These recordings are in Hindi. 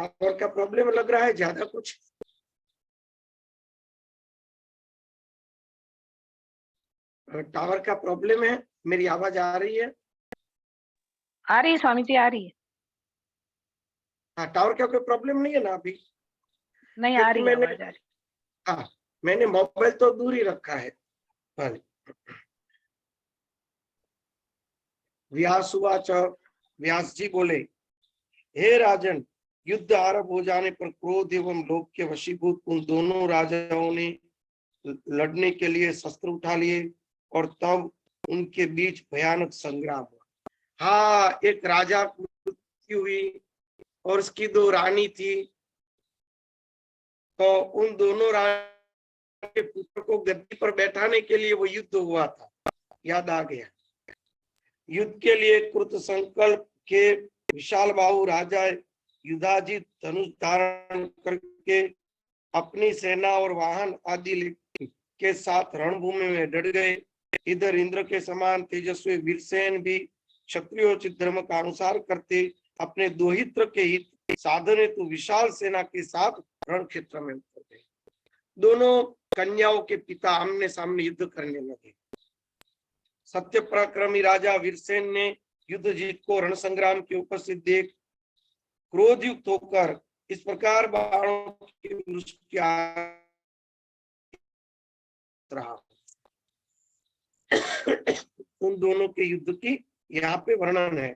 टावर का प्रॉब्लम लग रहा है ज्यादा कुछ? टावर का प्रॉब्लम है? मेरी आवाज आ रही है? आ रही है स्वामी जी, आ रही है। हाँ, टावर का कोई प्रॉब्लम नहीं है ना अभी? नहीं, आ क्योंकि रही है, आवाज आ रही। हाँ, मैंने मोबाइल तो दूर ही रखा है। व्यासुवाच, व्यास जी बोले, हे राजन, युद्ध आरंभ हो जाने पर क्रोध एवं लोभ के वशीभूत उन दोनों राजाओं ने लड़ने के लिए शस्त्र उठा लिए और तब उनके बीच भयानक संग्राम हुआ। हाँ, एक राजा की मृत्यु हुई और उसकी 2 रानी थी, तो उन दोनों रानी के पुत्र को गद्दी पर बैठाने के लिए वो युद्ध हुआ था, याद आ गया। युद्ध के लिए कृत संकल्प के विशाल बाहु राजा युधाजित धनुष धारण करके अपनी सेना और वाहन आदि के साथ रणभूमि में डट गए। इधर इंद्र के समान तेजस्वी वीरसेन भी क्षत्रियोचित धर्म का अनुसार करते अपने दोहित्र के हित साधन हेतु विशाल सेना के साथ रण क्षेत्र में उतर गए। दोनों कन्याओं के पिता आमने सामने युद्ध करने लगे। सत्य पराक्रमी राजा वीरसेन ने युद्ध जीत को रण संग्राम की उपस्थित देख क्रोधयुक्त होकर इस प्रकार बाणों की वृष्टि रहा। उन दोनों के युद्ध की यहाँ पे वर्णन है।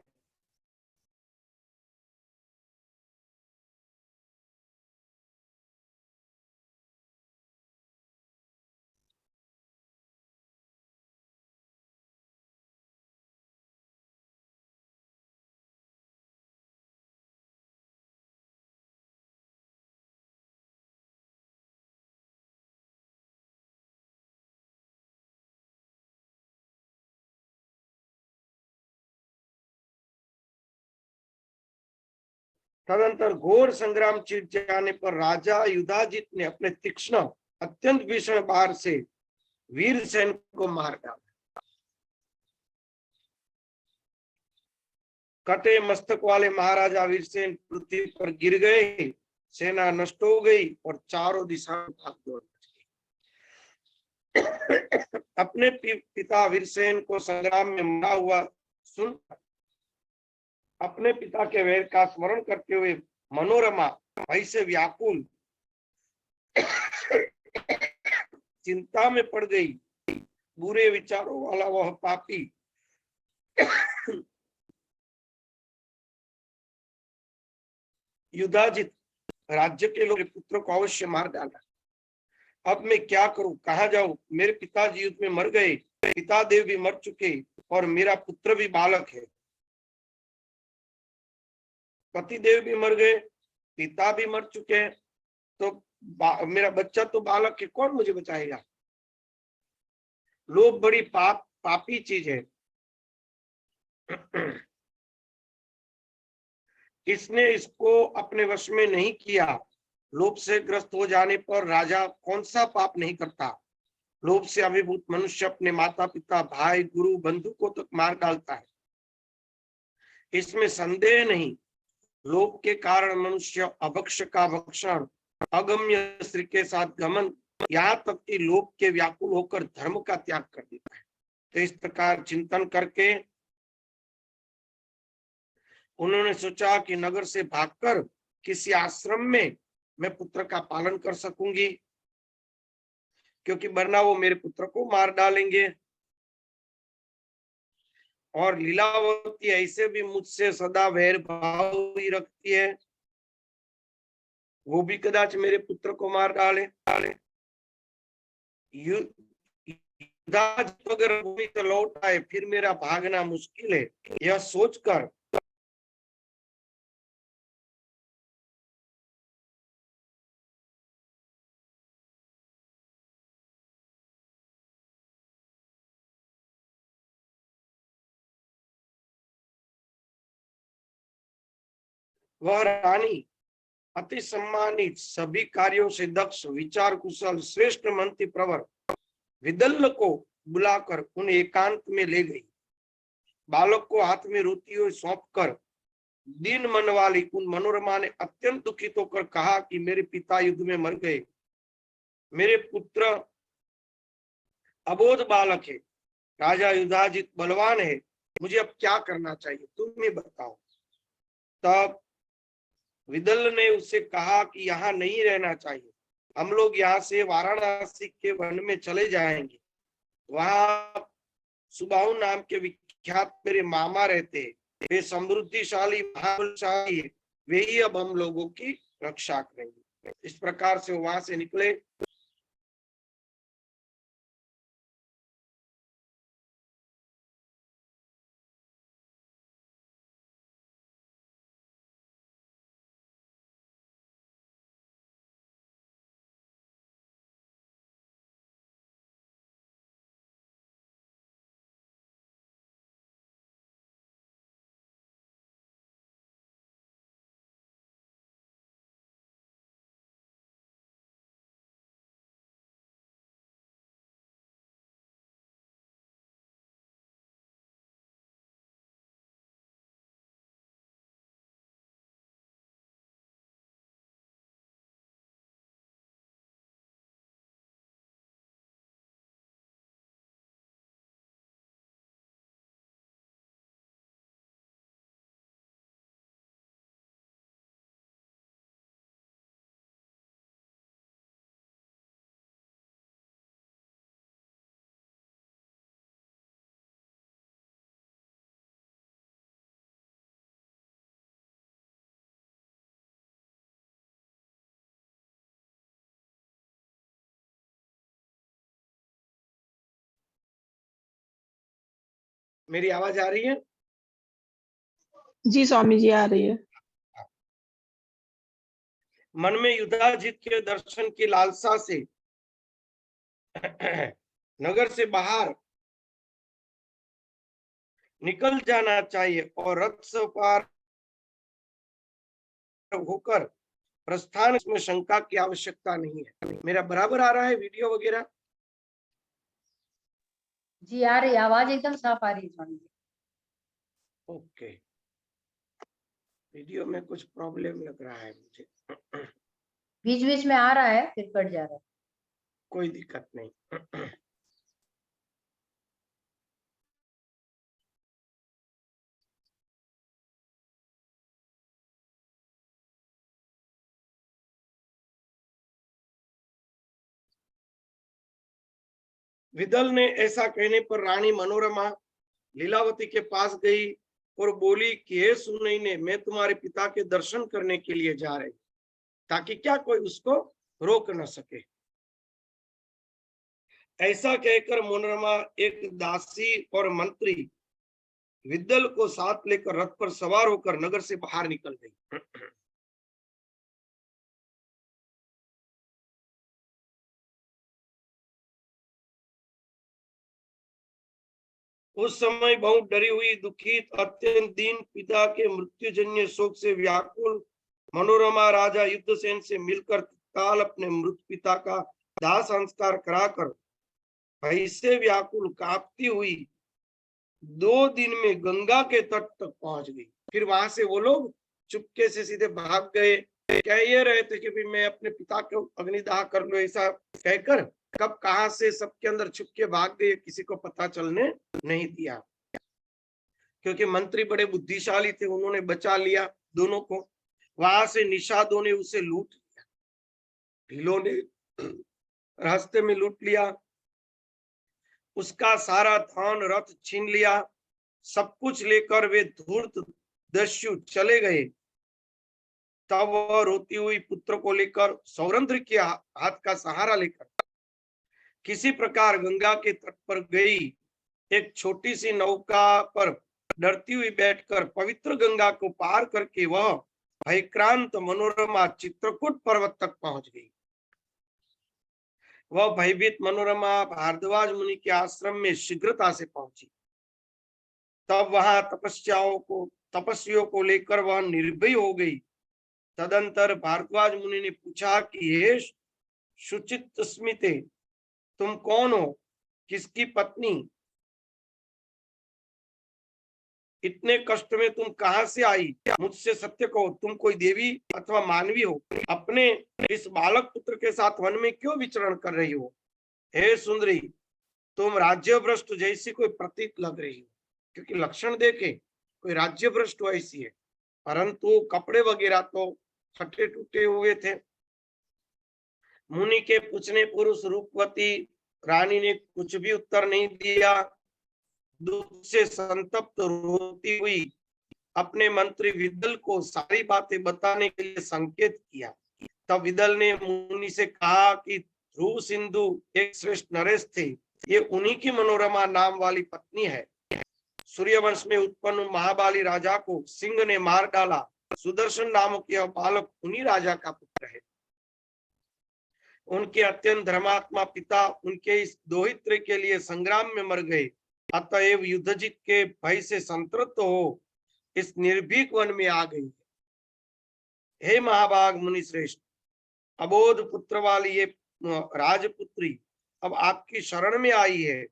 तदंतर घोर संग्राम छिड़ जाने पर राजा युधाजित ने अपने तीक्ष्ण अत्यंत भीषण बाण से वीरसेन को मार डाला। कटे मस्तक वाले महाराजा वीरसेन पृथ्वी पर गिर गए, सेना नष्ट हो गई और चारों दिशाओं में भागदौड़ मच गई। अपने पिता वीरसेन को संग्राम में मरा हुआ सुन अपने पिता के वैर का स्मरण करते हुए मनोरमा भय से व्याकुल चिंता में पड़ गई। बुरे विचारों वाला वह पापी युधाजित राज्य के लोग पुत्र को अवश्य मार डाला। अब मैं क्या करूं, कहां जाऊं? मेरे पिताजी युद्ध में मर गए, पिता देव भी मर चुके और मेरा पुत्र भी बालक है। पति देव भी मर गए, पिता भी मर चुके हैं, तो मेरा बच्चा तो बालक है, कौन मुझे बचाएगा? लोभ बड़ी पापी चीज है। इसने इसको अपने वश में नहीं किया। लोभ से ग्रस्त हो जाने पर राजा कौन सा पाप नहीं करता। लोभ से अभिभूत मनुष्य अपने माता पिता भाई गुरु बंधु को तक मार डालता है, इसमें संदेह नहीं। लोभ के कारण मनुष्य अभक्ष का भक्षण, अगम्य स्त्री के साथ गमन, यहाँ तक कि लोभ के व्याकुल होकर धर्म का त्याग कर देता है। तो इस प्रकार चिंतन करके उन्होंने सोचा कि नगर से भागकर किसी आश्रम में मैं पुत्र का पालन कर सकूंगी, क्योंकि वरना वो मेरे पुत्र को मार डालेंगे। और लीलावती ऐसे भी मुझसे सदा वैर भाव ही रखती है, वो भी कदाच मेरे पुत्र को मार डाले। अगर भूमि तो लौट आए फिर मेरा भागना मुश्किल है, यह सोचकर वह रानी अति सम्मानित, सभी कार्यों से दक्ष, विचार कुशल, श्रेष्ठ मंत्री प्रवर विदल्ल को बुलाकर उन्हें एकांत में ले गई। बालक को हाथ में रोती हुई सौंप कर दीन मन वाली उन मनोरमा ने अत्यंत दुखित होकर कहा कि मेरे पिता युद्ध में मर गए, मेरे पुत्र अबोध बालक है, राजा युधाजित बलवान है, मुझे अब क्या करना चाहिए, तुम ही बताओ। तब विदल ने उससे कहा कि यहाँ नहीं रहना चाहिए, हम लोग यहाँ से वाराणसी के वन में चले जाएंगे, वहां सुबाहु नाम के विख्यात मेरे मामा रहते हैं, वे समृद्धिशाली महाबलशाली है, वे ही अब हम लोगों की रक्षा करेंगे। इस प्रकार से वहां से निकले। मेरी आवाज आ रही है? जी स्वामी जी, आ रही है। मन में युधाजित के दर्शन की लालसा से नगर से बाहर निकल जाना चाहिए और रथ सवार होकर प्रस्थान, इसमें शंका की आवश्यकता नहीं है। मेरा बराबर आ रहा है वीडियो वगैरह? जी आ रही, आवाज एकदम साफ आ रही है स्वामी जी। ओके, वीडियो में कुछ प्रॉब्लम लग रहा है मुझे। बीच बीच में आ रहा है फिर कट जा रहा है। कोई दिक्कत नहीं। विदल ने ऐसा कहने पर रानी मनोरमा लीलावती के पास गई और बोली कि हे सुनैने, मैं तुम्हारे पिता के दर्शन करने के लिए जा रही, ताकि क्या कोई उसको रोक न सके। ऐसा कहकर मनोरमा एक दासी और मंत्री विदल को साथ लेकर रथ पर सवार होकर नगर से बाहर निकल गई। उस समय बहुत डरी हुई, दुखित, अत्यंत दीन, पिता के मृत्युजन्य शोक से व्याकुल मनोरमा राजा युद्धसेन से मिलकर तत्काल अपने मृत पिता का दाह संस्कार कराकर भय से व्याकुल कांपती हुई 2 दिन में गंगा के तट तक पहुंच गई। फिर वहां से वो लोग चुपके से सीधे भाग गए। कह ये रहे थे कि मैं अपने पिता को अग्निदाह कर लो, ऐसा कहकर कब कहां से सबके अंदर छुप के भाग गए, किसी को पता चलने नहीं दिया, क्योंकि मंत्री बड़े बुद्धिशाली थे, उन्होंने बचा लिया दोनों को। वहां से निषादों ने उसे लूट लिया, भीलों ने रास्ते में लूट लिया, उसका सारा धन रथ छीन लिया, सब कुछ लेकर वे धूर्त दस्यु चले गए। तब वह रोती हुई पुत्र को लेकर सौरंद्र के हाथ का सहारा लेकर किसी प्रकार गंगा के तट पर गई। एक छोटी सी नौका पर डरती हुई बैठकर पवित्र गंगा को पार करके वह भयक्रांत मनोरमा चित्रकूट पर्वत तक पहुंच गई। वह भयभीत मनोरमा भारद्वाज मुनि के आश्रम में शीघ्रता से पहुंची। तब वहां तपस्वियों को लेकर वह निर्भय हो गई। तदंतर भारद्वाज मुनि ने पूछा कि हे शुचित स्मिते, तुम कौन हो, किसकी पत्नी? इतने कष्ट में तुम कहां से आई? मुझसे सत्य कहो, तुम कोई देवी अथवा मानवी हो? अपने इस बालक पुत्र के साथ वन में क्यों विचरण कर रही हो? हे सुंदरी, तुम राज्य भ्रष्ट जैसी कोई प्रतीत लग रही हो, क्योंकि लक्षण देखे कोई राज्य भ्रष्ट ऐसी है, परंतु कपड़े वगैरह तो फटे टूटे हुए थे। मुनि के पूछने पुरुष रूपवती रानी ने कुछ भी उत्तर नहीं दिया। दुख से संतप्त रोती हुई अपने मंत्री विदल को सारी बातें बताने के लिए संकेत किया। तब विदल ने मुनि से कहा कि ध्रुव सिंधु एक श्रेष्ठ नरेश थे, ये उन्हीं की मनोरमा नाम वाली पत्नी है। सूर्यवंश में उत्पन्न महाबाली राजा को सिंह ने मार डाला। सुदर्शन नामक यह बालक उन्हीं राजा का पुत्र है। उनके अत्यंत धर्मात्मा पिता उनके इस दोहित्र के लिए संग्राम में मर गए। अतएव युद्ध जीत के भय से संतृप्त हो इस निर्भीक वन में आ गई। हे महाभाग मुनि श्रेष्ठ, अबोध पुत्र वाली ये राजपुत्री अब आपकी शरण में आई है,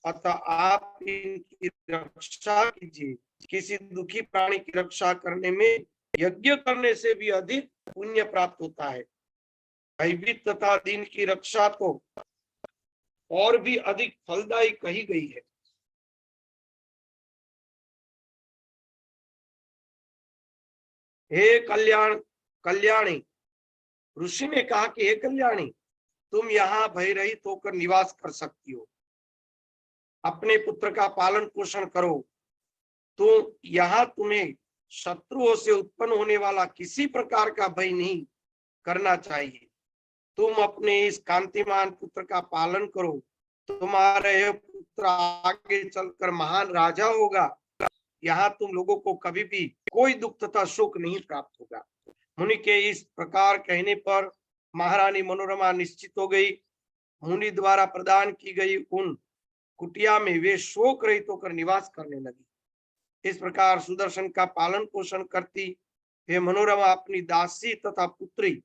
अतः आप इनकी रक्षा कीजिए। किसी दुखी प्राणी की रक्षा करने में यज्ञ करने से भी अधिक पुण्य प्राप्त होता है। भयभीत तथा दीन की रक्षा तो और भी अधिक फलदायी कही गई है। हे कल्याणी, ऋषि ने कहा कि हे कल्याणी, तुम यहाँ भय रहित होकर निवास कर सकती हो, अपने पुत्र का पालन पोषण करो। तो यहाँ तुम्हें शत्रुओं से उत्पन्न होने वाला किसी प्रकार का भय नहीं करना चाहिए। तुम अपने इस कांतिमान पुत्र का पालन करो, तुम्हारा यह पुत्र आगे चलकर महान राजा होगा। यहाँ तुम लोगों को कभी भी कोई दुख तथा शोक नहीं प्राप्त होगा। मुनि के इस प्रकार कहने पर महारानी मनोरमा निश्चित हो गई। मुनि द्वारा प्रदान की गई उन कुटिया में वे शोक रहित होकर निवास करने लगी। इस प्रकार सुदर्शन का पालन पोषण करती वे मनोरमा अपनी दासी तथा पुत्री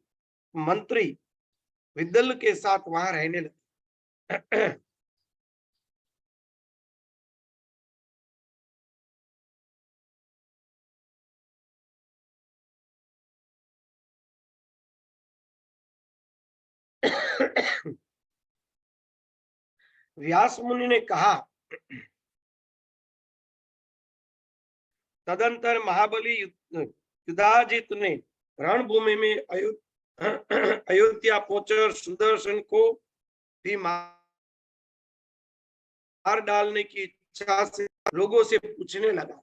मंत्री विदल के साथ वहां रहने लगी। व्यास मुनि ने कहा, तदंतर महाबली युधाजित ने रणभूमि में अयोध्या पहुंचकर सुदर्शन को भी मार डालने की इच्छा से लोगों से पूछने लगा।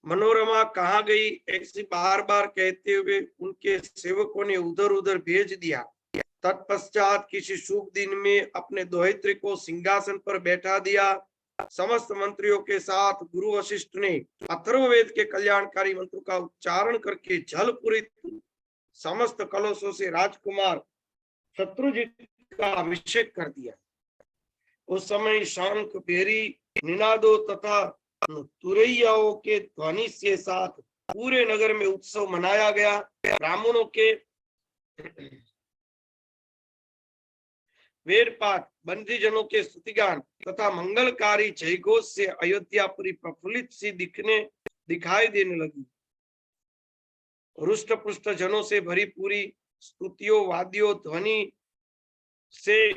मनोरमा कहाँ गई ऐसी बार बार कहते हुए उनके सेवकों ने उधर उधर भेज दिया। तत्पश्चात किसी शुभ दिन में अपने दोहित्र को सिंहासन पर बैठा दिया। समस्त मंत्रियों के साथ गुरु वशिष्ठ ने अथर्ववेद के कल्याणकारी मंत्र का उच्चारण करके जल पूरित समस्त कलशों से राजकुमार शत्रुजित का अभिषेक कर दिया। उस समय शंख भेरी निनादों तथा तुरैयाओं के ध्वनि के साथ पूरे नगर में उत्सव मनाया गया। ब्राह्मणों के वेद पाठ, बंदीजनों के स्तुतिगान तथा मंगलकारी जयघोष से अयोध्यापुरी प्रफुल्लित सी दिखाई देने लगी। रुष्ट पुष्ट जनों से भरी पूरी स्तुतियों वाद्यों ध्वनि से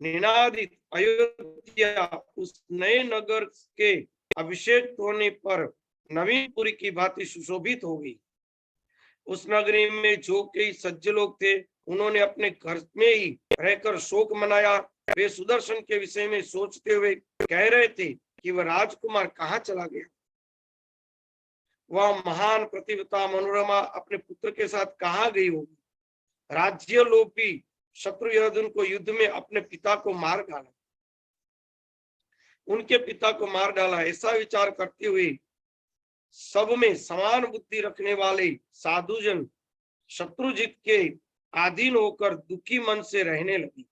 निनादित अयोध्या उस नए नगर के अभिषेक होने पर नवीनपुरी की भांति सुशोभित हो गई। उस नगरी में जो कई सज्ज लोग थे उन्होंने अपने घर में ही रहकर शोक मनाया। वे सुदर्शन के विषय में सोचते हुए कह रहे थे कि वह राजकुमार कहाँ चला गया। वह महान प्रतिभा मनोरमा अपने पुत्र के साथ कहाँ गई होगी। राज्य लोभी शत्रुघ्न को युद्ध में अपने पिता को मार डाला, उनके पिता को मार डाला। ऐसा विचार करते हुए सब में समान बुद्धि रखने वाले साधुजन शत्रुजित के अधीन होकर दुखी मन से रहने लगी।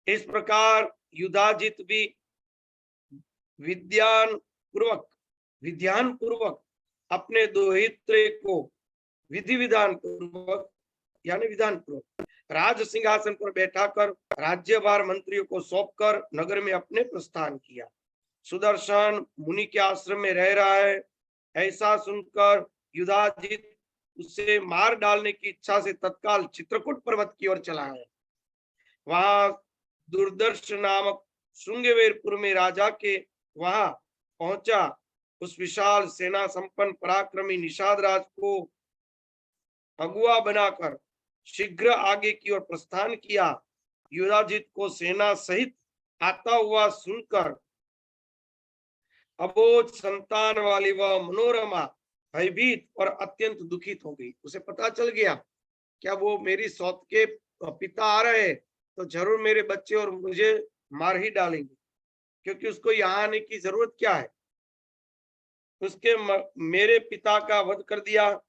इस प्रकार युधाजित भी विधान पूर्वक अपने दोहित्र को विधि विधान पूर्वक राज सिंहासन पर बैठाकर राज्यभार मंत्रियों को सौंपकर नगर में अपने प्रस्थान किया। सुदर्शन मुनि के आश्रम में रह रहा है, ऐसा सुनकर युधाजित उसे मार डालने की इच्छा से तत्काल चित्रकूट पर्वत की ओर चला है। वहां दुर्दर्श नामक श्रृंगवेरपुर में राजा के वहां पहुंचा। उस विशाल सेना संपन्न पराक्रमी निषाद राज को अगुआ बनाकर शीघ्र आगे की ओर प्रस्थान किया। युधाजित को सेना सहित आता हुआ सुनकर अबोध संतान वाली वह मनोरमा भयभीत और अत्यंत दुखित हो गई। उसे पता चल गया क्या वो मेरी सौत के पिता आ रहे तो जरूर मेरे बच्चे और मुझे मार ही डालेंगे, क्योंकि उसको यहाँ आने की जरूरत क्या है। उसके मेरे पिता का वध कर दिया,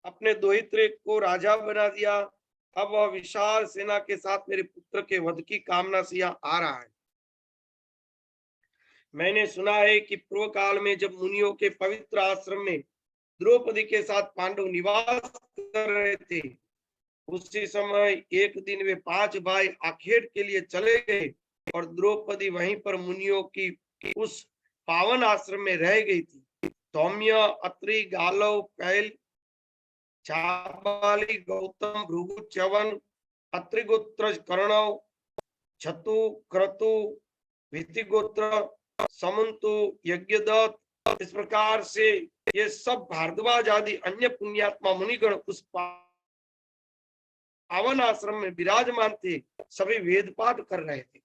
अपने दोहित्र को राजा बना दिया, अब वह विशाल सेना के साथ मेरे पुत्र के वध की कामना से यहाँ आ रहा है। मैंने सुना है कि पूर्व काल में जब मुनियों के पवित्र आश्रम में द्रौपदी के साथ पांडव निवास कर रहे थे, उसी समय एक दिन वे 5 भाई आखेट के लिए चले गए और द्रौपदी वहीं पर मुनियों की उस पावन आश्रम में रह गई थी। सौम्य, अत्रि, गालव, कैल, चाबाली, गौतम, भृगु, च्यवन, अत्रिगोत्र, कर्णव, छतु, क्रतु, वितिगोत्र, समंतु, यज्ञदत्त, इस प्रकार से ये सब भारद्वाज आदि अन्य पुण्यात्मा मुनिगण उस पावन आश्रम में विराजमान थे, सभी वेद पाठ कर रहे थे।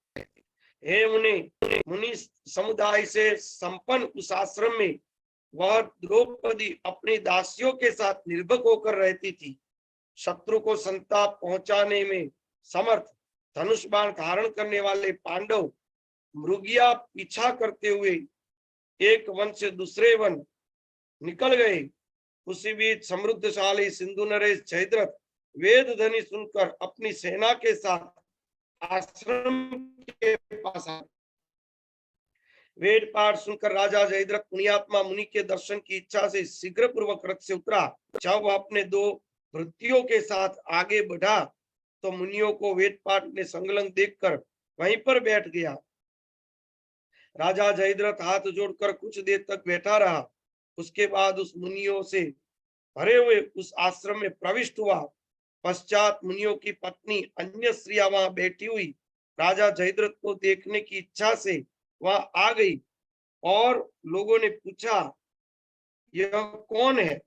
हे मुनि समुदाय से संपन्न उस आश्रम में वह द्रौपदी अपनी दासियों के साथ निर्भक होकर रहती थी। शत्रु को संताप पहुंचाने में समर्थ धनुष बाण धारण करने वाले पांडव मृगिया पीछा करते हुए एक वन से दूसरे वन निकल गए। उसी बीच समृद्धशाली सिंधु नरेश जयद्रथ वेद ध्वनि सुनकर अपनी सेना के साथ आश्रम के पास आए। वेद पाठ सुनकर राजा जयद्रथ पुण्यात्मा मुनि के दर्शन की इच्छा से शीघ्र पूर्वक रथ से उतरा। जब वह अपने 2 भृत्यों के साथ आगे बढ़ा तो मुनियों को वेद पाठ में संलग्न देखकर वहीं पर बैठ गया। राजा जयद्रथ हाथ जोड़कर कुछ देर तक बैठा रहा। उसके बाद उस मुनियों से भरे हुए उस आश्रम में प्रविष्ट हुआ। पश्चात मुनियों की पत्नी अन्य स्त्रियां वहां बैठी हुई राजा जयद्रथ को देखने की इच्छा से वहां आ गई और लोगों ने पूछा, यह कौन है?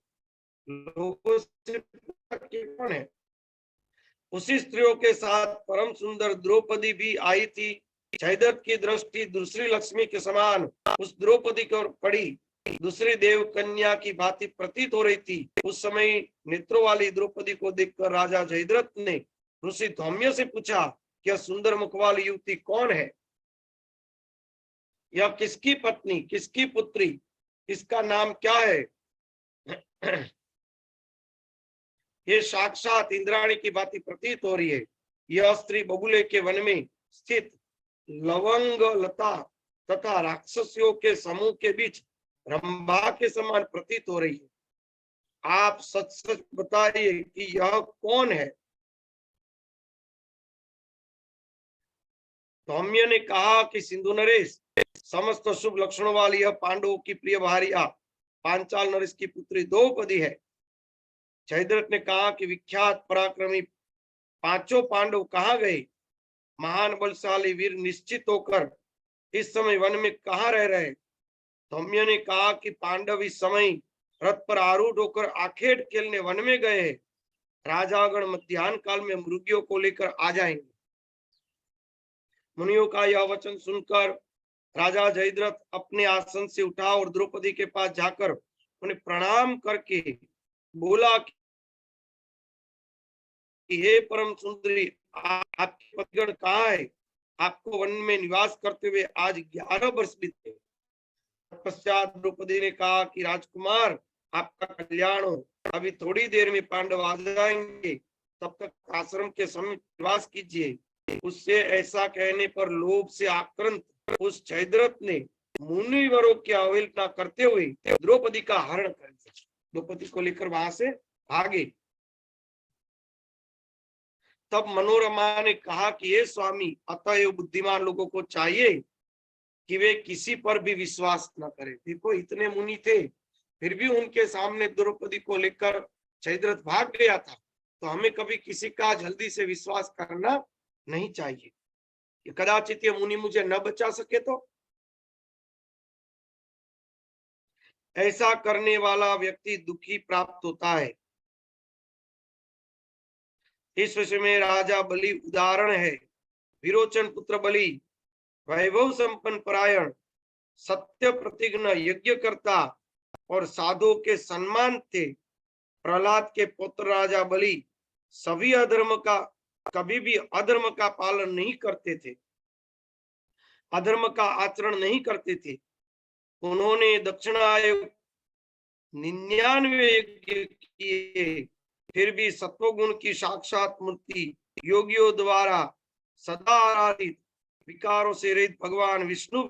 लोगों से पूछा कि कौन है? उसी स्त्रियों के साथ परम सुंदर द्रौपदी भी आई थी। जयद्रथ की दृष्टि दूसरी लक्ष्मी के समान उस द्रौपदी की ओर पड़ी, दूसरी देव कन्या की भांति प्रतीत हो रही थी। उस समय नेत्रों वाली द्रौपदी को देखकर राजा जयद्रथ ने ऋषि धौम्य से पूछा, क्या सुंदर मुख वाली युवती कौन है? यह किसकी पत्नी, किसकी पुत्री, इसका नाम क्या है? ये साक्षात इंद्राणी की भांति प्रतीत हो रही है। यह स्त्री बबुले के वन में स्थित लवंग लता तथा राक्षसियों के समूह के बीच रंभा के समान प्रतीत हो रही है। आप सच सच बताइए कि यह कौन है? सौम्य ने कहा कि सिंधु नरेश, समस्त शुभ लक्षणों वाली यह पांडवों की प्रिय भार्या पांचाल नरेश की पुत्री द्रौपदी है। जयद्रथ ने कहा कि विख्यात पराक्रमी 5 पांडव कहाँ गए? महान बलशाली वीर निश्चित होकर इस समय वन में कहाँ रह रहे? सौम्य ने कहा कि पांडव इस समय रथ पर आरूढ़ होकर आखेट खेलने वन में गए हैं। राजागण मध्याह्न काल में मृगियों को लेकर आ जाएंगे। मुनियों का यह वचन सुनकर राजा जयद्रथ अपने आसन से उठा और द्रौपदी के पास जाकर उन्हें प्रणाम करके बोला कि हे परम सुंदरी, आपके पतिगण कहाँ है? आपको वन में निवास करते हुए आज 11 वर्ष बीते। पश्चात द्रौपदी ने कहा कि राजकुमार, आपका कल्याण हो। अभी थोड़ी देर में पांडव आ जाएंगे, तब तक आश्रम के समीप निवास कीजिए। उससे ऐसा कहने पर लोभ से आक्रांत उस जयद्रथ ने मुनिवरों की अवहेलना करते हुए द्रौपदी का हरण कर दिया। द्रौपदी को लेकर वहां से भागे। तब मनोरमा ने कहा कि ये स्वामी, अतएव बुद्धिमान लोगों को चाहिए कि वे किसी पर भी विश्वास न करें। देखो इतने मुनि थे, फिर भी उनके सामने द्रौपदी को लेकर जयद्रथ भाग गया था। तो हमें कभी किसी का जल्दी से विश्वास करना नहीं चाहिए कि कदाचित ये मुनि मुझे न बचा सके। तो ऐसा करने वाला व्यक्ति दुखी प्राप्त होता है। इस विषय में राजा बलि उदाहरण है। विरोचन पुत्र बलि वैभव संपन्न परायण, सत्य प्रतिज्ञ, यज्ञ करता और साधु के सम्मान थे। प्रहलाद के पुत्र राजा बलि सभी अधर्म का कभी भी अधर्म का पालन नहीं करते थे, अधर्म का आचरण नहीं करते थे। उन्होंने दक्षिणायुक्त 99 यज्ञ किए, फिर भी सत्वगुण की साक्षात मूर्ति योगियों द्वारा सदा आराधित विकारों से रहित भगवान विष्णु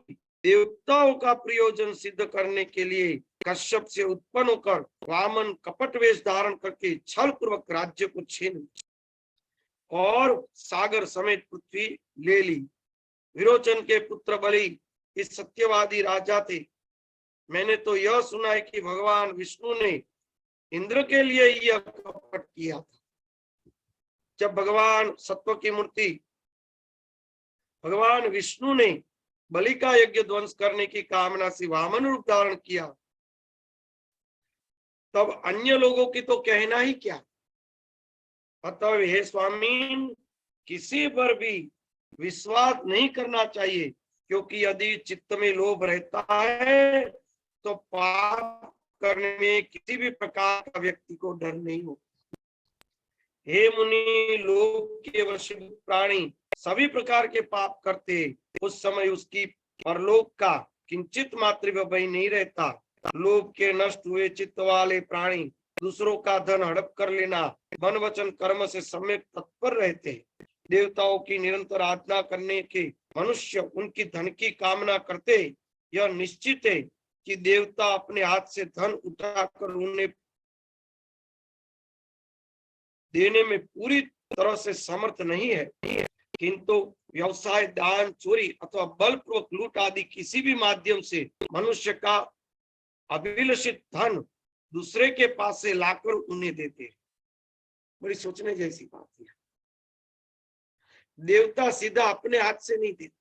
देवताओं का प्रयोजन सिद्ध करने के लिए कश्यप से उत्पन्न होकर वामन कपट वेश धारण करके छल पूर्वक राज्य को छीन और सागर समेत पृथ्वी ले ली। विरोचन के पुत्र बलि इस सत्यवादी राजा थे। मैंने तो यह सुना है कि भगवान विष्णु ने इंद्र के लिए यह कपट किया था। जब भगवान सत्व की मूर्ति भगवान विष्णु ने बलि का यज्ञ ध्वंस करने की कामना से वामन रूप धारण किया, तब अन्य लोगों की तो कहना ही क्या। अतः हे स्वामी, किसी पर भी विश्वास नहीं करना चाहिए, क्योंकि यदि चित्त में लोभ रहता है तो पाप करने में किसी भी प्रकार का व्यक्ति को डर नहीं होता। हे मुनि, लोभ के वशीभूत प्राणी सभी प्रकार के पाप करते, उस समय उसकी परलोक का किंचित मात्र भी भय नहीं रहता। लोभ के नष्ट हुए चित्त वाले प्राणी दूसरों का धन हड़प कर लेना, मन वचन कर्म से सम्यक तत्पर रहते। देवताओं की निरंतर आराधना करने के मनुष्य उनकी धन की कामना करते। यह निश्चित है कि देवता अपने हाथ से धन उठाकर उन्हें देने में पूरी तरह से समर्थ नहीं है, किंतु व्यवसाय, दान, चोरी अथवा बलपूर्वक लूट आदि किसी भी माध्यम से मनुष्य का अभिलषित धन दूसरे के पास से लाकर उन्हें देते हैं। बड़ी सोचने जैसी बात है। देवता सीधा अपने हाथ से नहीं देते।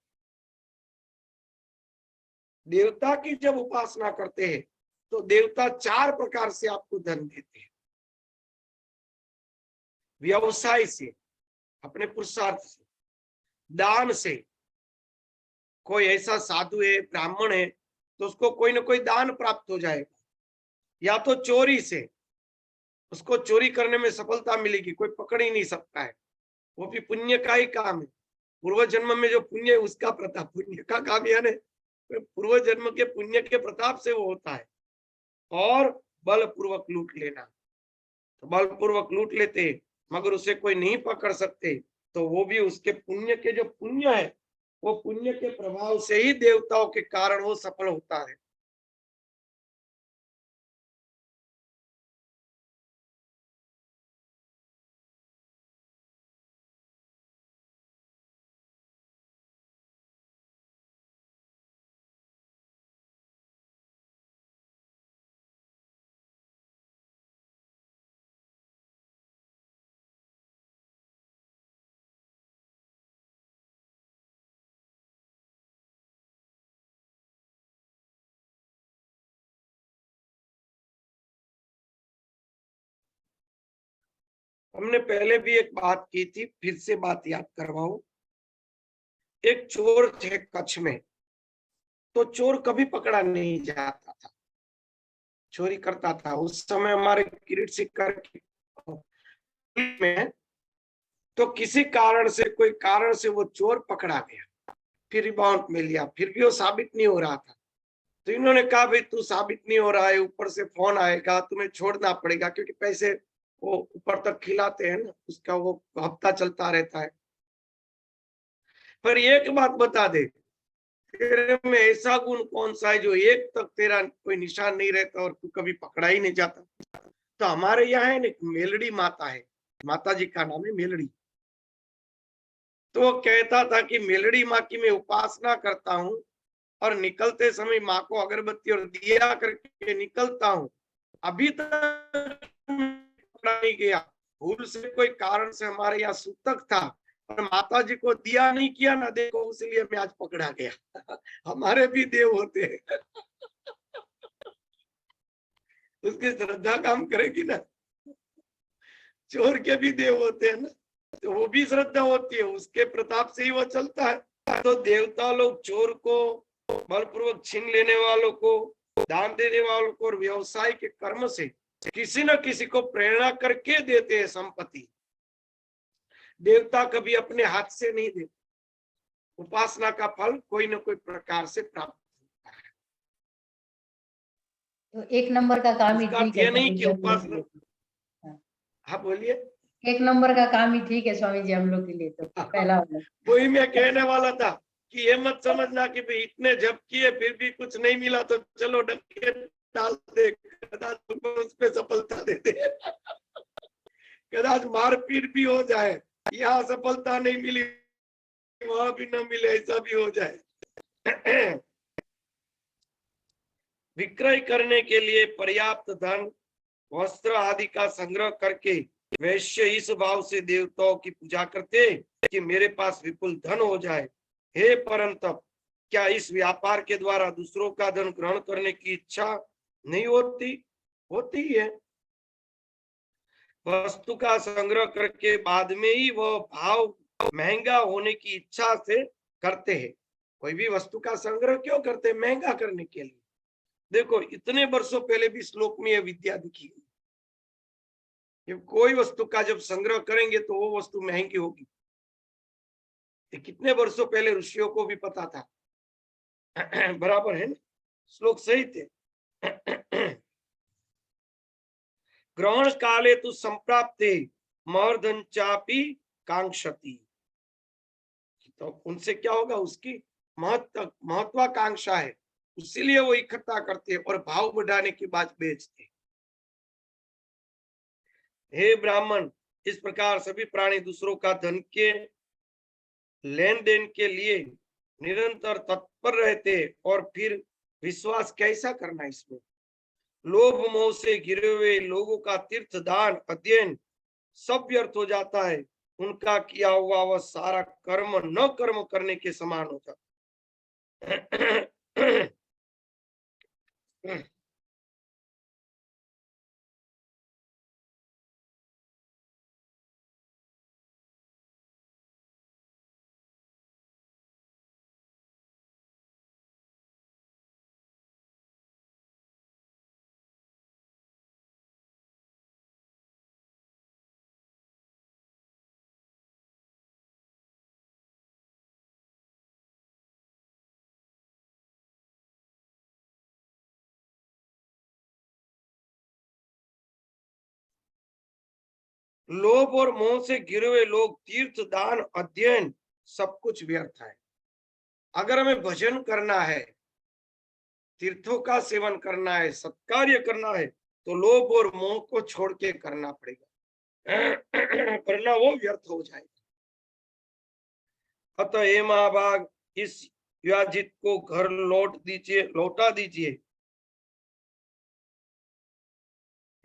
देवता की जब उपासना करते हैं तो देवता 4 प्रकार से आपको धन देते हैं। व्यवसाय से, अपने पुरुषार्थ से, दान से, कोई ऐसा साधु है, ब्राह्मण है तो उसको कोई ना कोई दान प्राप्त हो जाएगा, या तो चोरी से, उसको चोरी करने में सफलता मिलेगी, कोई पकड़ ही नहीं सकता है, वो भी पुण्य का ही काम है। पूर्व जन्म में जो पुण्य है उसका प्रताप, पुण्य का काम यानी पूर्व जन्म के पुण्य के प्रताप से वो होता है। और बलपूर्वक लूट लेना, तो बलपूर्वक लूट लेते मगर उसे कोई नहीं पकड़ सकते, तो वो भी उसके पुण्य के जो पुण्य है, वो पुण्य के प्रभाव से ही देवताओं के कारण वो सफल होता है। हमने पहले भी एक बात की थी, फिर से बात याद करवाऊं। एक चोर थे कच्छ में, तो चोर कभी पकड़ा नहीं जाता था, चोरी करता था। उस समय हमारे किरीट सिक्कर में तो किसी कारण से, कोई कारण से वो चोर पकड़ा गया, फिर रिबाउंड में लिया, फिर भी वो साबित नहीं हो रहा था। तो इन्होंने कहा भाई तू साबित नहीं हो रहा है, ऊपर से फोन आएगा, तुम्हें छोड़ना पड़ेगा, क्योंकि पैसे वो ऊपर तक खिलाते हैं ना, उसका वो हफ्ता चलता रहता है। पर एक बात बता दे, तेरे में ऐसा गुण कौन सा है जो एक तक तेरा कोई निशान नहीं रहता और तू कभी पकड़ा ही नहीं जाता। तो हमारे यहाँ है ना मेलड़ी माता है, माता जी का नाम है मेलड़ी। तो वो कहता था कि मेलड़ी माँ की मैं उपासना करता हूँ और निकलते समय माँ को अगरबत्ती और दिया करके निकलता हूँ, अभी तक पकड़ा नहीं गया। भूल से कोई कारण से हमारे यहाँ सूतक था और माता जी को दिया नहीं किया ना, देखो इसलिए मैं आज पकड़ा गया। हमारे भी देव होते हैं। उसकी श्रद्धा काम करेगी ना। चोर के भी देव होते हैं ना, तो वो भी श्रद्धा होती है, उसके प्रताप से ही वो चलता है। तो देवता लोग चोर को, बलपूर्वक छीन लेने वालों को, दान देने वालों को और व्यवसाय के कर्म से किसी न किसी को प्रेरणा करके देते हैं संपत्ति। देवता कभी अपने हाथ से नहीं देते, उपासना का फल कोई न कोई प्रकार से प्राप्त होता है। तो एक नंबर का काम ही इसका ठीक है ये नहीं स्वामी कि जी हम लोग के उपासना। लिए। हाँ बोलिए। एक नंबर का काम ही ठीक है स्वामी जी हम लोग के लिए, तो पहला वाला। वही मैं कहने वाला था कि ये मत समझना कि भाई इतने जप किए फिर भी कुछ नहीं मिला तो चलो डंके डाल दे, कदाच उस पे सफलता दे दे। कदाच मारपीट भी हो जाए, यहाँ सफलता नहीं मिली वहां भी न मिले, ऐसा भी हो जाए। विक्रय करने के लिए पर्याप्त धन, वस्त्र आदि का संग्रह करके वैश्य इस भाव से देवताओं की पूजा करते कि मेरे पास विपुल धन हो जाए। हे परंतप, क्या इस व्यापार के द्वारा दूसरों का धन ग्रहण करने की इच्छा नहीं होती? होती है। वस्तु का संग्रह करके बाद में ही वह भाव महंगा होने की इच्छा से करते हैं। कोई भी वस्तु का संग्रह क्यों करते हैं? महंगा करने के लिए। देखो इतने वर्षों पहले भी श्लोक में यह विद्या दिखी गई। कोई वस्तु का जब संग्रह करेंगे तो वो वस्तु महंगी होगी। ये कितने वर्षों पहले ऋषियों को भी पता था। बराबर है ना, श्लोक सही थे। ग्रहण काले तु संप्राप्ते महर्धन चापी कांक्षति। तो उनसे क्या होगा? उसकी महत्वाकांक्षा है, इसीलिए वो इकट्ठा करते हैं और भाव बढ़ाने के बाद बेचते। हे ब्राह्मण, इस प्रकार सभी प्राणी दूसरों का धन के लेन देन के लिए निरंतर तत्पर रहते और फिर विश्वास कैसा करना इसमें? लोभ मोह से घिरे हुए लोगों का तीर्थ दान अध्ययन सब व्यर्थ हो जाता है। उनका किया हुआ वह सारा कर्म न कर्म करने के समान हो जाता है। लोभ और मोह से घिरे हुए लोग तीर्थ दान अध्ययन सब कुछ व्यर्थ है। अगर हमें भजन करना है, तीर्थों का सेवन करना है, सत्कार्य करना है, तो लोभ और मोह को छोड़ के करना पड़ेगा, वरना वो व्यर्थ हो जाएगा। अतः हे महाभाग, इस विवाजित को घर लौटा दीजिए।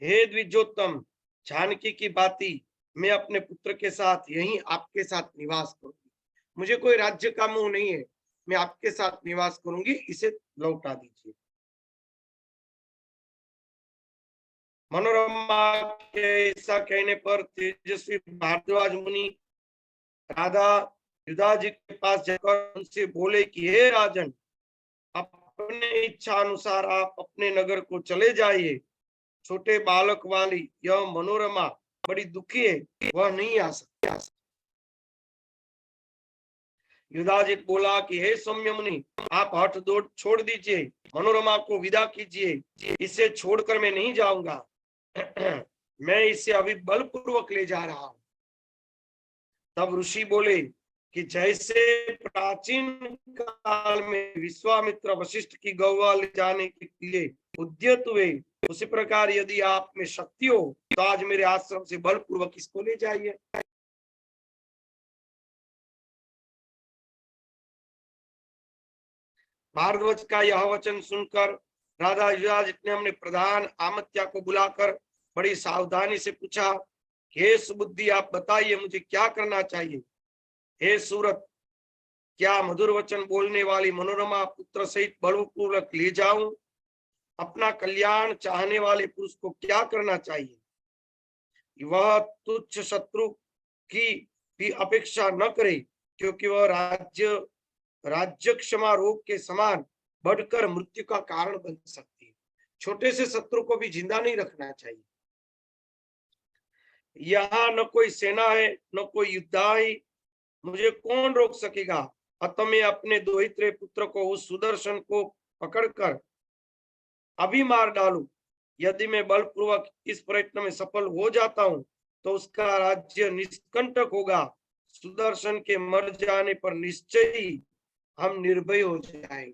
हे द्विजोत्तम, जानकी की बाती, मैं अपने पुत्र के साथ यहीं आपके साथ निवास करूंगी। मुझे कोई राज्य का मोह नहीं है, मैं आपके साथ निवास करूंगी, इसे लौटा दीजिए। मनोरमा के ऐसा कहने पर तेजस्वी भारद्वाज मुनि राधा युधा जी के पास जाकर उनसे बोले कि हे राजन, अपने इच्छा अनुसार आप अपने नगर को चले जाइए। छोटे बालक वाली यह मनोरमा बड़ी दुखी है, वह नहीं आ सकती। युधाजित बोला कि हे सौम्य मुनि, आप हठ दौड़ छोड़ दीजिए, मनोरमा को विदा कीजिए, इसे छोड़कर मैं नहीं जाऊंगा। मैं इसे अभी बलपूर्वक ले जा रहा हूं। तब ऋषि बोले कि जैसे प्राचीन काल में विश्वामित्र वशिष्ठ की गौवा ले जाने के लिए उद्यत हुए, उसी प्रकार यदि आप में शक्ति हो तो आज मेरे आश्रम से बलपूर्वक इसको ले जाइए। भारद्वाज का यह वचन सुनकर राजा युवराज ने अपने प्रधान आमत्या को बुलाकर बड़ी सावधानी से पूछा, हे सुबुद्धि, आप बताइए मुझे क्या करना चाहिए। हे सूरत, क्या मधुर वचन बोलने वाली मनोरमा पुत्र सहित बलपूर्वक ले जाऊं? अपना कल्याण चाहने वाले पुरुष को क्या करना चाहिए? वह तुच्छ शत्रु की भी अपेक्षा न करे, क्योंकि वह राज्य क्षमा रोग के समान बढ़कर मृत्यु का कारण बन सकती है। छोटे से शत्रु को भी जिंदा नहीं रखना चाहिए। यहाँ न कोई सेना है न कोई योद्धा, मुझे कौन रोक सकेगा? अतः मैं अपने दोहित्रे पुत्र को, उस सुदर्शन को पकड़कर अभी मार डालूं। यदि मैं बलपूर्वक इस प्रयत्न में सफल हो जाता हूं तो उसका राज्य निष्कंटक होगा। सुदर्शन के मर जाने पर निश्चय ही हम निर्भय हो जाएंगे।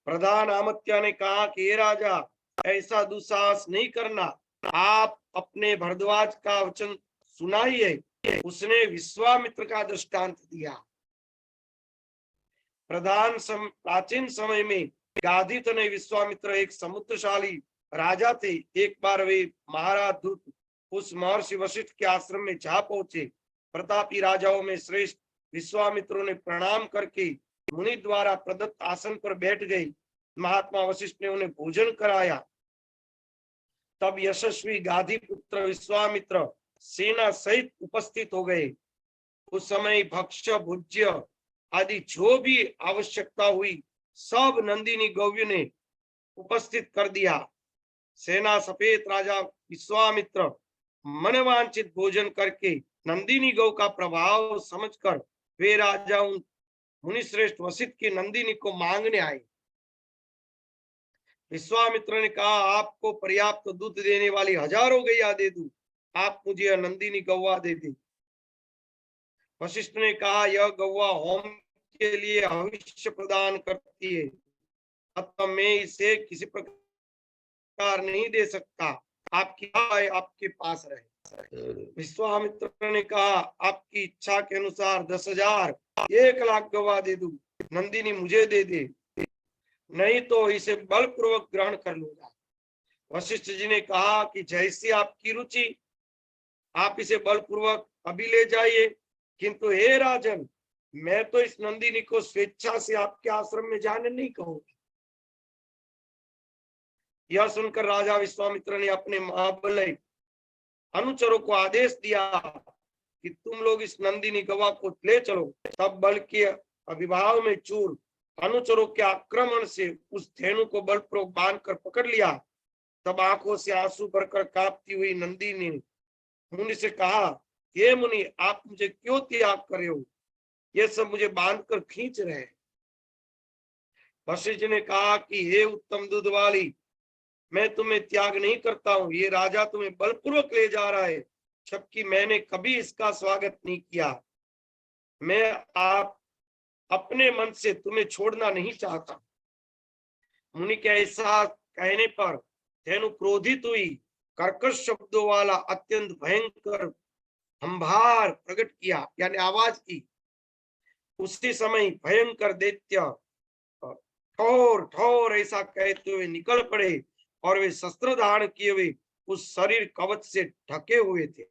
प्रधान आमत्या ने कहा कि हे राजा, ऐसा दुस्साहस नहीं करना। आप अपने भरद्वाज का वचन सुनाइए। उसने विश्वामित्र का दृष्टांत दिया। प्राचीन समय में गाधी तनय विश्वामित्र एक समुद्रशाली राजा थे। एक बार वे महाराज दूत उस महर्षि वशिष्ठ के आश्रम में जा पहुंचे। प्रतापी राजाओं में श्रेष्ठ विश्वामित्रों ने प्रणाम करके मुनि द्वारा प्रदत्त आसन पर बैठ गए। महात्मा वशिष्ठ ने उन्हें भोजन कराया। तब यशस्वी गाधी पुत्र विश्वामित्र सेना सहित उपस्थित हो गए। उस समय भक्ष्य भोज्य आदि जो भी आवश्यकता हुई सब नंदिनी गौव्य ने उपस्थित कर दिया। सेना सफेद राजा विश्वामित्र मनवांचित भोजन करके नंदिनी गौ का प्रभाव समझकर वे राजा मुनिश्रेष्ठ वशिष्ठ की नंदिनी को मांगने आए। विश्वामित्र ने कहा, आपको पर्याप्त दूध देने वाली हजारों गैया दे दूं, आप मुझे यह नंदिनी गौवा दे दें। वशिष्ठ ने कहा, यह गौवा होम के लिए भविष्य प्रदान करती है, अतः मैं इसे किसी प्रकार नहीं दे सकता। आपकी आय आपके पास रहे। विश्वामित्र ने कहा, आपकी इच्छा के अनुसार 10,000 1,00,000 गौवा दे दूं, नंदिनी मुझे दे दे, नहीं तो इसे बलपूर्वक ग्रहण कर लूंगा। वशिष्ठ जी ने कहा कि जैसी आपकी रुचि, आप इसे बलपूर्वक अभी ले जाइए, किंतु हे राजन, मैं तो इस नंदिनी को स्वेच्छा से आपके आश्रम में जाने नहीं कहूंगा। यह सुनकर राजा विश्वामित्र ने अपने महाबली अनुचरों को आदेश दिया कि तुम लोग इस नंदिनी गवा को ले चलो। तब बल के अभिभाव में चूर अनुचरों के आक्रमण से उस धेनु को बलपूर्वक बांधकर पकड़ लिया। तब आंखों से आंसू भरकर कांपती हुई नंदिनी ने मुनि से कहा, हे मुनि, आप मुझे क्यों त्याग कर रहे हो? ये सब मुझे बांधकर खींच रहे हैं। वशिष्ठ ने कहा कि हे उत्तम दूध वाली, मैं तुम्हें त्याग नहीं करता हूं। ये राजा तुम्हें बलपूर्वक ले जा रहा है, जबकि मैंने कभी इसका स्वागत नहीं किया। मैं आप अपने मन से तुम्हें छोड़ना नहीं चाहता। मुनि के ऐसा कहने पर धेनु क्रोधित हुई, कर्कश शब्दों वाला अत्यंत भयंकर हंभार प्रकट किया, यानी आवाज की। उसी समय भयंकर दैत्य ठोर ठोर ऐसा कहते हुए निकल पड़े और वे शस्त्र धारण किए हुए उस शरीर कवच से ढके हुए थे।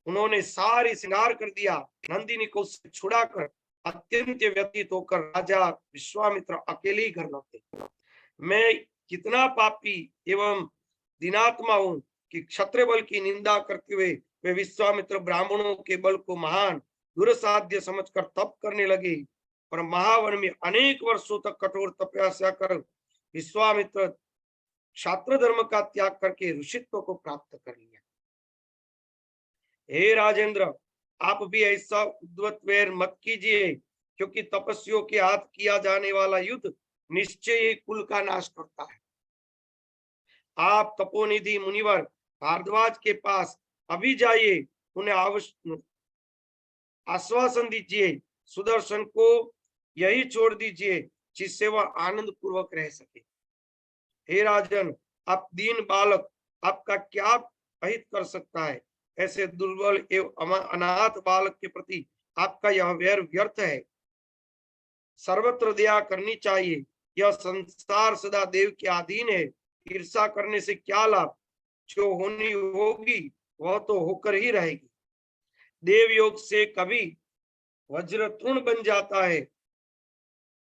उन्होंने सारी श्रृंगार कर दिया। नंदिनी को उससे छुड़ाकर अत्यंत व्यतीत होकर राजा विश्वामित्र अकेले ही घर लौटे। मैं कितना पापी एवं दीनात्मा हूं कि क्षत्रिय बल की निंदा करते हुए वे विश्वामित्र ब्राह्मणों के बल को महान दुरसाध्य समझकर तप करने लगे। पर महावन में अनेक वर्षों तक कठोर तपस्या कर विश्वामित्र क्षात्र धर्म का त्याग करके ऋषित्व को प्राप्त कर लिया। हे राजेंद्र, आप भी ऐसा उद्वत वैर मत कीजिए, क्योंकि तपस्वियों के हाथ किया जाने वाला युद्ध निश्चय ही कुल का नाश करता है। आप तपोनिधि मुनिवर भारद्वाज के पास अभी जाइए, उन्हें आश्वासन दीजिए, सुदर्शन को यही छोड़ दीजिए, जिससे वह आनंद पूर्वक रह सके। हे राजन, आप दीन बालक, आपका क्या अहित कर सकता है? ऐसे दुर्बल एवं अनाथ बालक के प्रति आपका यह वैर व्यर्थ है। सर्वत्र दया करनी चाहिए। यह संसार सदा देव के अधीन है। ईर्षा करने से क्या लाभ? जो होनी होगी वह तो होकर ही रहेगी। देव योग से कभी वज्र तृण बन जाता है,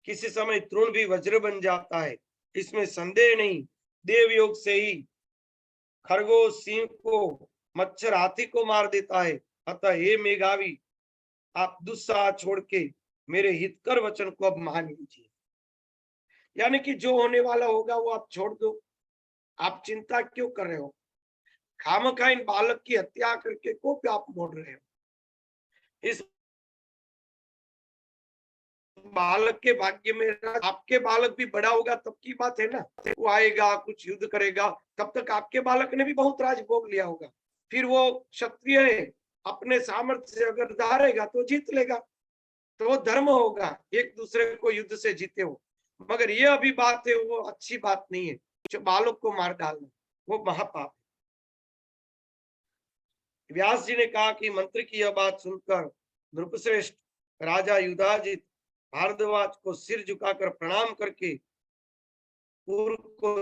किसी समय तृण भी वज्र बन जाता है, इसमें संदेह नहीं। देव योग से ही खरगोश सिंह को, मच्छर हाथी को मार देता है। अतः हे मेघावी, आप दुस्साह छोड़ के मेरे हितकर वचन को अब मान लीजिए। यानी कि जो होने वाला होगा वो आप छोड़ दो, आप चिंता क्यों कर रहे हो? खामखा इन बालक की हत्या करके को आप मोड़ रहे हो? इस बालक के भाग्य में, आपके बालक भी बड़ा होगा तब की बात है ना, वो आएगा कुछ युद्ध करेगा, तब तक आपके बालक ने भी बहुत राज भोग लिया होगा। फिर वो क्षत्रिय है, अपने सामर्थ्य से अगर धारेगा तो जीत लेगा, तो वो धर्म होगा, एक दूसरे को युद्ध से जीते हो। मगर ये अभी बात है, वो अच्छी बात नहीं है। जो बालक को मार डालना वो महापाप है। व्यास जी ने कहा कि मंत्री की यह बात सुनकर नृपश्रेष्ठ राजा युधाजित भारद्वाज को सिर झुकाकर प्रणाम करके पूर्व को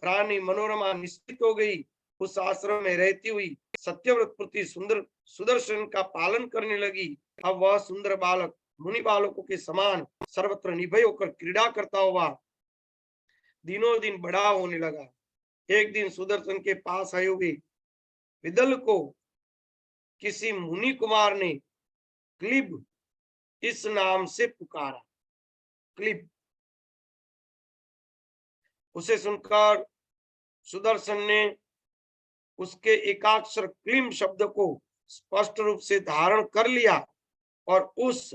रानी मनोरमा निश्चित हो गई। उस आश्रम में रहती हुई सत्यव्रत पुत्री सुंदर सुदर्शन का पालन करने लगी। अब वह सुंदर बालक मुनि बालकों के समान सर्वत्र निर्भय होकर क्रीड़ा करता हुआ दिनों दिन बड़ा होने लगा। एक दिन सुदर्शन के पास आए हुए विदल को किसी मुनि कुमार ने क्लिब इस नाम से पुकारा। क्लिब, उसे सुनकर सुदर्शन ने उसके एकाक्षर क्लीम शब्द को स्पष्ट रूप से धारण कर लिया और उस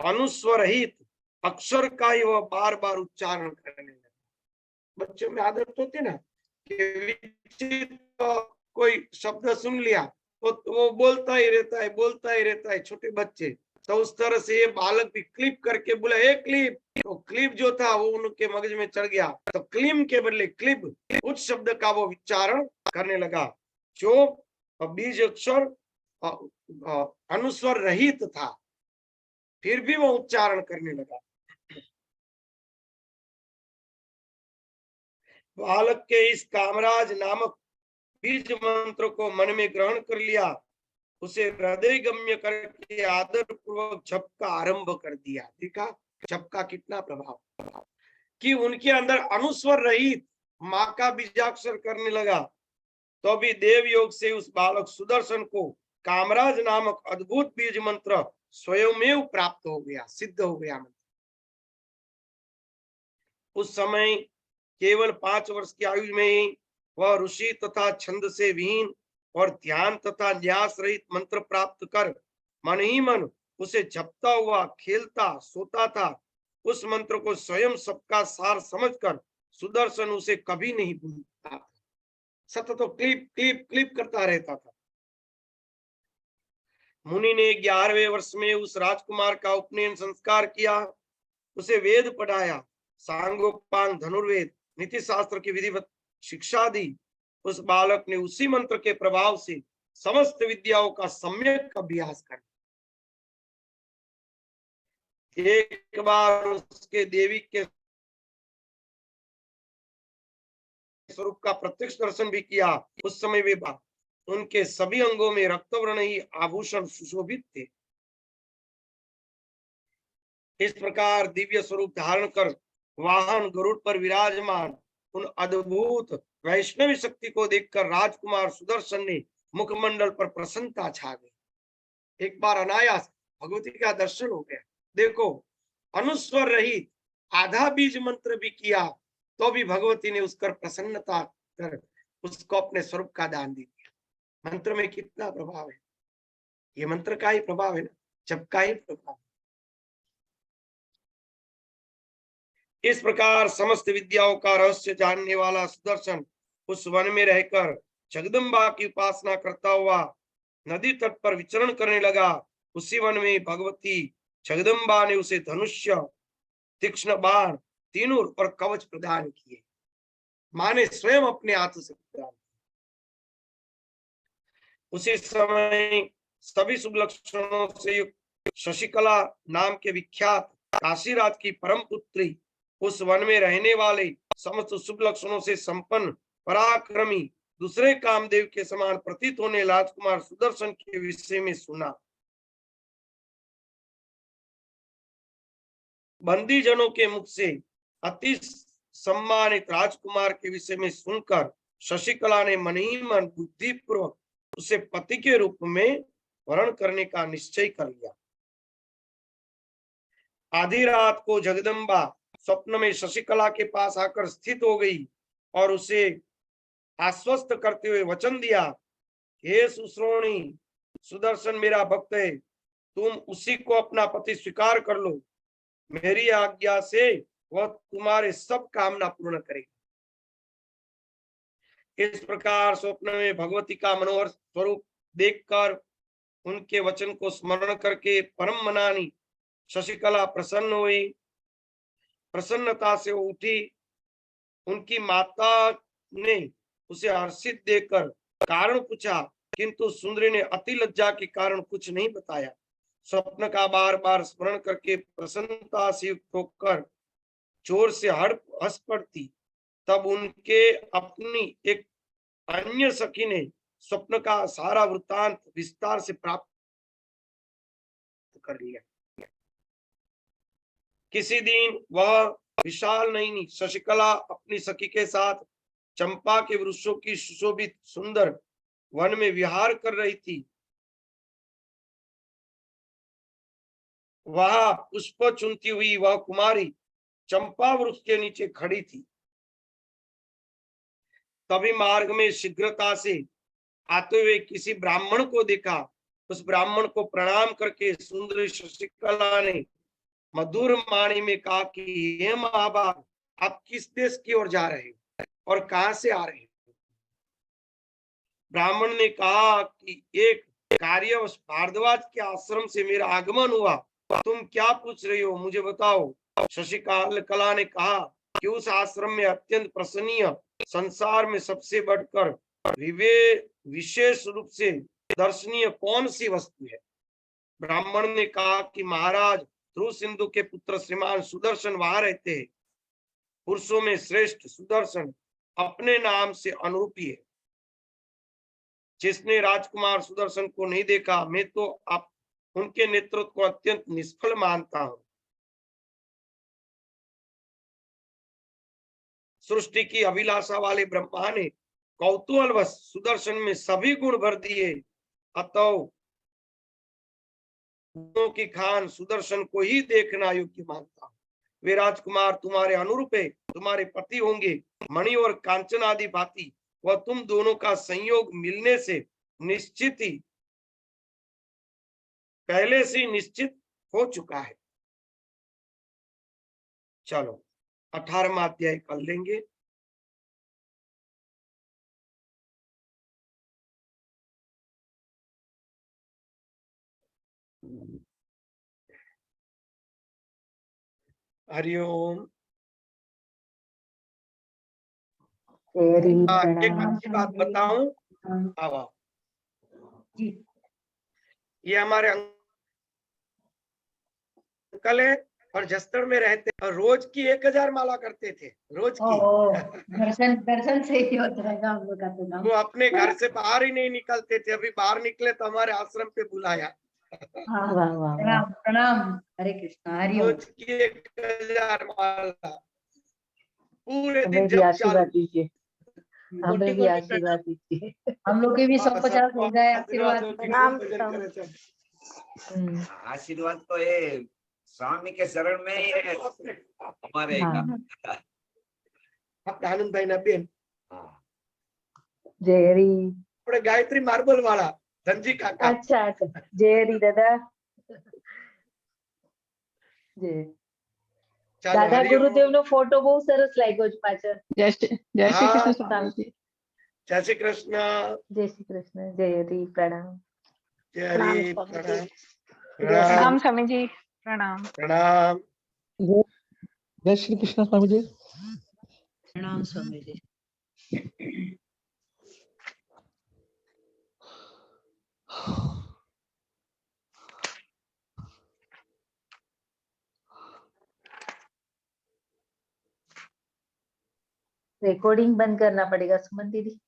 अनुस्वरहित अक्षर का ही वह बार बार उच्चारण करने लगा। बच्चों में आदत होती ना कि विचित्र कोई शब्द सुन लिया तो वो बोलता ही रहता है, छोटे बच्चे। तो उस तरह से ये बालक भी क्लिप करके बोला, ए क्लिप। तो क्लिप जो था वो उनके मगज में चढ़ गया, तो क्लीम के बदले क्लिप, उस शब्द का वो उच्चारण करने लगा जो बीज अक्षर अनुस्वर रहित था, फिर भी वो उच्चारण करने लगा। बालक के इस कामराज नामक बीज मंत्र को मन में ग्रहण कर लिया, उसे हृदय गम्य करके आदर पूर्वक जप का आरंभ कर दिया। देखा जप का कितना प्रभाव, कि उनके अंदर अनुस्वर रहित माँ का बीजाक्षर करने लगा। तो भी देव योग से उस बालक सुदर्शन को कामराज नामक अद्भुत बीज मंत्र स्वयं प्राप्त हो गया, सिद्ध हो गया। उस समय केवल 5 वर्ष की आयु में ही वह ऋषि तथा छंद से विहीन और ध्यान तथा न्यास रहित मंत्र प्राप्त कर मन ही मन उसे जपता हुआ खेलता सोता था। उस मंत्र को स्वयं सबका सार समझकर सुदर्शन उसे कभी नहीं भूलता, सतत तो क्लिप क्लिप क्लिप करता रहता था। मुनि ने 11वें वर्ष में उस राजकुमार का उपनयन संस्कार किया, उसे वेद पढ़ाया, सांगोपांग धनुर्वेद नीति शास्त्र की विधिवत शिक्षा दी। उस बालक ने उसी मंत्र के प्रभाव से समस्त विद्याओं का सम्यक अभ्यास कर। एक बार उसके देवी के स्वरूप का प्रत्यक्ष दर्शन भी किया। उस समय वे उनके सभी अंगों में रक्तवर्ण ही आभूषण सुशोभित थे। इस प्रकार दिव्य स्वरूप धारण कर वाहन गरुड़ पर विराजमान उन अद्भुत वैष्णवी शक्ति को देखकर राजकुमार सुदर्शन ने मुखमंडल पर प्रसन्नता छा गई। एक बार अनायास भगवती का दर्शन हो गया। देखो, अनुस्वर रहित आधा बीज मंत्र भी किया तो भी भगवती ने उसकर प्रसन्नता कर उसको अपने स्वरूप का दान दे दिया। मंत्र में कितना प्रभाव है, ये मंत्र का ही प्रभाव है ना, जप का ही प्रभाव। इस प्रकार समस्त विद्याओं का रहस्य जानने वाला सुदर्शन उस वन में रहकर जगदम्बा की उपासना करता हुआ नदी तट पर विचरण करने लगा। उसी वन में भगवती जगदम्बा ने उसे धनुष्य, तीक्ष्ण बाण, तीनूर और कवच प्रदान किए। मां ने स्वयं अपने हाथ से प्रदान किया। उसी समय सभी शुभ लक्षणों से युक्त शशिकला नाम के विख्यात काशीराज की परम पुत्री, उस वन में रहने वाले समस्त शुभ लक्षणों से संपन्न पराक्रमी दूसरे कामदेव के समान प्रतीत होने राजकुमार सुदर्शन के विषय में सुना। बंदी जनों के मुख से अति सम्मानित राजकुमार के विषय में सुनकर शशिकला ने मन ही मन बुद्धिपूर्वक उसे पति के रूप में वर्ण करने का निश्चय कर लिया। आधी रात को जगदम्बा स्वप्न में शशिकला के पास आकर स्थित हो गई और उसे आश्वस्त करते हुए वचन दिया, हे सुश्रोणी, सुदर्शन मेरा भक्त है, तुम उसी को अपना पति स्वीकार कर लो। मेरी आज्ञा से वह तुम्हारे सब कामना पूर्ण करेगा। इस प्रकार स्वप्न में भगवती का मनोहर स्वरूप देखकर उनके वचन को स्मरण करके परम मनानी शशिकला प्रसन्न हुई। प्रसन्नता से वो उठी। उनकी माता ने उसे हर्षित देखकर कारण पूछा, किंतु सुंदरी ने अति लज्जा के कारण कुछ नहीं बताया। स्वप्न का बार बार स्मरण करके प्रसन्नता से युक्त होकर जोर से हंस पड़ती। तब उनके अपनी एक अन्य सखी ने स्वप्न का सारा वृत्तांत विस्तार से प्राप्त कर लिया। किसी दिन वह विशाल नयनी शशिकला अपनी सखी के साथ चंपा के वृक्षों की सुशोभित सुंदर वन में विहार कर रही थी। वह पुष्प चुनती हुई वह कुमारी चंपा वृक्ष के नीचे खड़ी थी। तभी मार्ग में शीघ्रता से आते हुए किसी ब्राह्मण को देखा। उस ब्राह्मण को प्रणाम करके सुंदरी शशिकला ने मधुर वाणी में कहा कि हे महाभाग, आप किस देश की ओर जा रहे हैं और कहां से आ रहे हैं? ब्राह्मण ने कहा कि एक कार्यवश भारद्वाज के आश्रम से मेरा आगमन हुआ। तुम क्या पूछ रही हो, मुझे बताओ। शशिकला ने कहा कि उस आश्रम में अत्यंत प्रसन्नीय, संसार में सबसे बढ़कर विशेष रूप से दर्शनीय कौन सी वस्तु है? ब्राह्मण ने कहा कि महाराज, ध्रुव सिंधु के पुत्र श्रीमान सुदर्शन वहां रहते हैं। पुरुषों में श्रेष्ठ सुदर्शन अपने नाम से अनुरूपी है। जिसने राजकुमार सुदर्शन को नहीं देखा, मैं तो आप उनके नेतृत्व को अत्यंत निष्फल मानता हूं। सृष्टि की अभिलाषा वाले ब्रह्मा ने कौतूहलवश सुदर्शन में सभी गुण भर दिए, अतः गुणों की खान सुदर्शन को ही देखना योग्य मानता हूं। वे राजकुमार तुम्हारे अनुरूप है, तुम्हारे पति होंगे। मणि और कांचन आदि भांति वह तुम दोनों का संयोग मिलने से निश्चित ही पहले से निश्चित हो चुका है। चलो 18वां अध्याय कर लेंगे। हरिओम। एक अच्छी बात बताऊं, आओ। ये हमारे अंकल है और जस्टर में रहते और रोज की 1000 माला करते थे, रोज की। दर्शन से ही होता है हम लोग का तो नाम। वो अपने घर से बाहर ही नहीं निकलते थे। अभी बाहर निकले तो हमारे आश्रम पे बुलाया। हाँ, वाह वाह, प्रणाम प्रणाम। हरे कृष्णा, हरि ओम। रोज की 1000 माला पूरे दिन हमें भी जब आशीर्वाद चालू। दीजिए, हमें भी आशीर्वाद दीजिए। हम लोग के भी 150 हो जाए आशीर्वाद। प्रणाम। आशीर्वाद तो ये स्वामी के शरण में ही है हमारे। आनंद भाई ना बेन जेरी अपने गायत्री मार्बल वाला धनजी काका। अच्छा अच्छा, जेरी दादा જે દાદા ગુરુદેવ નો ફોટો બહુ સરસ લાગ્યો છે પાછળ. જય શ્રી કૃષ્ણ સ્વામીજી. जय श्री कृष्ण। જય શ્રી કૃષ્ણ. જય હરી, પ્રણામ. जय हरि, प्रणाम प्रणाम स्वामी जी, प्रणाम प्रणाम। जय श्री कृष्ण स्वामी जी। प्रणाम स्वामी जी। रिकॉर्डिंग बंद करना पड़ेगा सुमन दीदी।